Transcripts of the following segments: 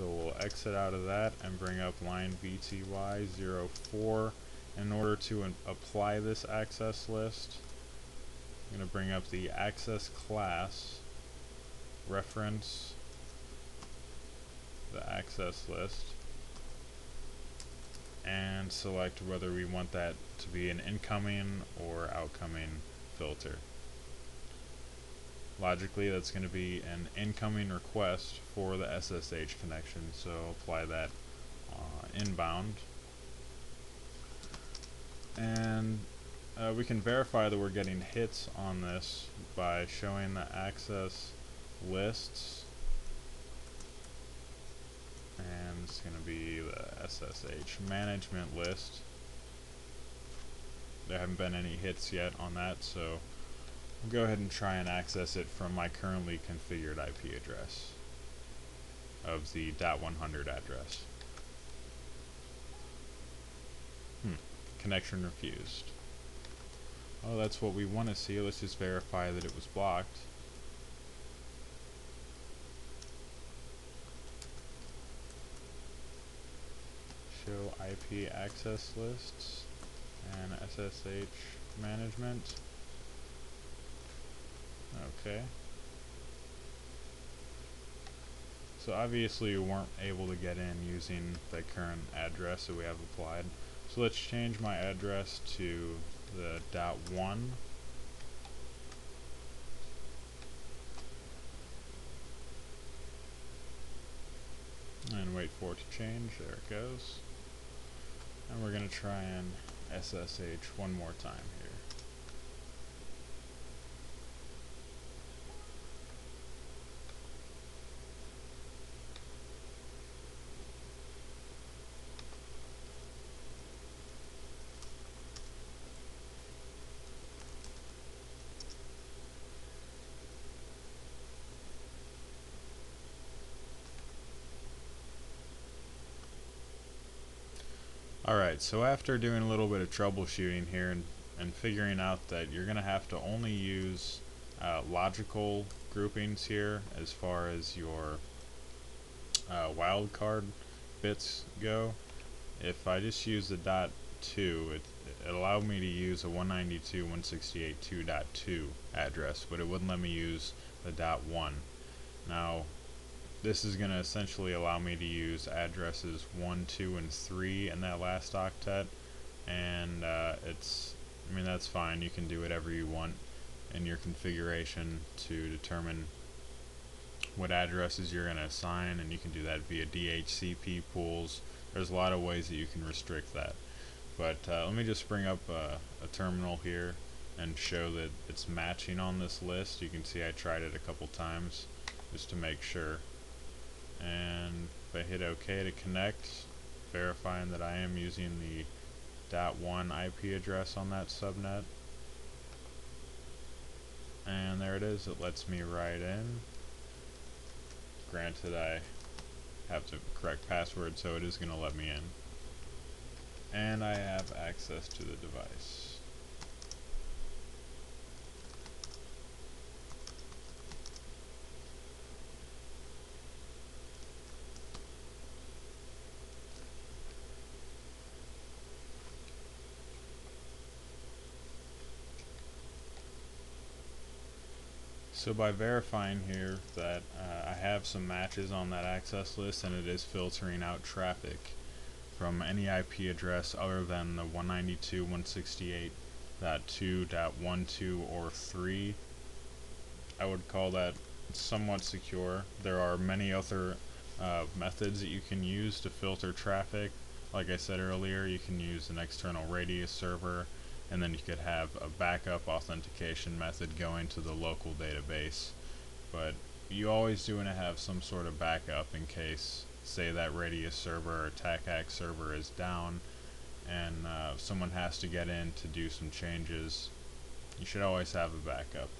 So we'll exit out of that and bring up line VTY04. In order to apply this access list, I'm going to bring up the access class, reference the access list, and select whether we want that to be an incoming or outgoing filter. Logically, that's going to be an incoming request for the SSH connection, so apply that inbound. And we can verify that we're getting hits on this by showing the access lists, and it's going to be the SSH management list. There haven't been any hits yet on that, so I'll go ahead and try and access it from my currently configured IP address of the .100 address. Connection refused. Oh, that's what we want to see. Let's just verify that it was blocked. Show IP access lists and SSH management. Okay. So obviously we weren't able to get in using the current address that we have applied. So let's change my address to the .1. And wait for it to change. There it goes. And we're going to try and SSH one more time here. Alright, so after doing a little bit of troubleshooting here and figuring out that you're going to have to only use logical groupings here as far as your wildcard bits go, if I just use the .2, it allowed me to use a 192.168.2.2 address, but it wouldn't let me use the .1. Now, this is going to essentially allow me to use addresses 1, 2, and 3 in that last octet, and I mean, that's fine. You can do whatever you want in your configuration to determine what addresses you're going to assign, and you can do that via DHCP pools. There's a lot of ways that you can restrict that. But let me just bring up a terminal here and show that it's matching on this list. You can see I tried it a couple times just to make sure. And if I hit OK to connect, verifying that I am using the .1 IP address on that subnet. And there it is. It lets me write in. Granted, I have the correct password, so it is going to let me in. And I have access to the device. So by verifying here that I have some matches on that access list and it is filtering out traffic from any IP address other than the 192.168.2.12 or 3, I would call that somewhat secure. There are many other methods that you can use to filter traffic. Like I said earlier, you can use an external radius server, and then you could have a backup authentication method going to the local database. But you always do want to have some sort of backup in case, say, that radius server or TACAC server is down and someone has to get in to do some changes. You should always have a backup.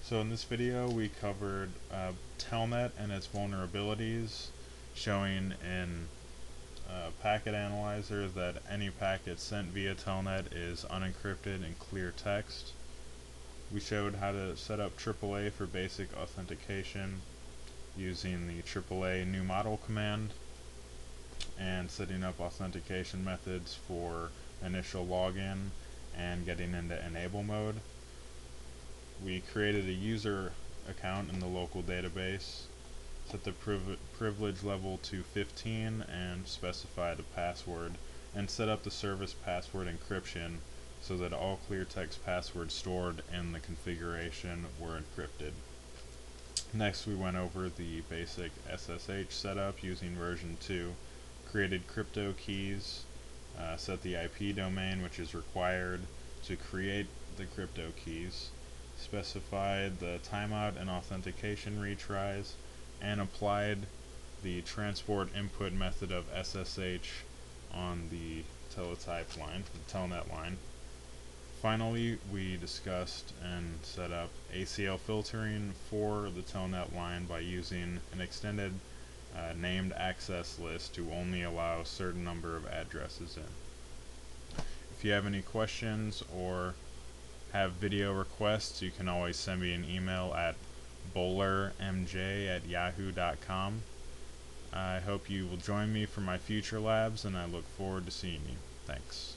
So in this video we covered Telnet and its vulnerabilities, showing in packet analyzer that any packet sent via Telnet is unencrypted in clear text. We showed how to set up AAA for basic authentication, using the AAA new model command, and setting up authentication methods for initial login and getting into enable mode. We created a user account in the local database, set the privilege level to 15 and specify the password, and set up the service password encryption so that all clear text passwords stored in the configuration were encrypted. Next, we went over the basic SSH setup using version 2, created crypto keys, set the IP domain which is required to create the crypto keys, specified the timeout and authentication retries, and applied the transport input method of SSH on the teletype line, the Telnet line. Finally, we discussed and set up ACL filtering for the Telnet line by using an extended named access list to only allow a certain number of addresses in. If you have any questions or have video requests, you can always send me an email at bowlermj@yahoo.com. I hope you will join me for my future labs, and I look forward to seeing you. Thanks.